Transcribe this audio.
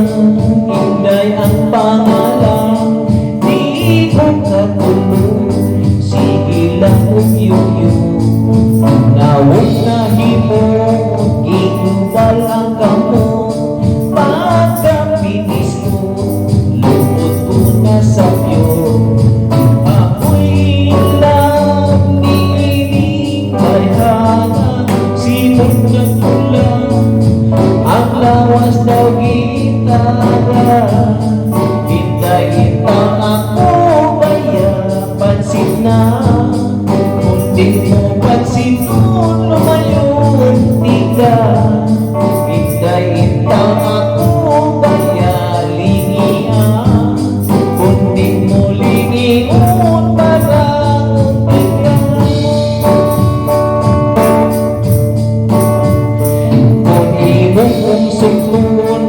Inday ang pangalan, di ko katulog. Sige lang umyuyo, nawag na himo, ginubal ang kamot. Pagkapinis mo, lumot ko na sa pyo. Ako'y love ni Kayhana, simot na tulang, ang lawas daw gitara. Hintay-hintang ako baya, pansin na, kundi mo pansin mo, lumayo di ka. Hintay-hintang ako baya, lingian, kundi mo lingian, parang kung imong kong sukluon,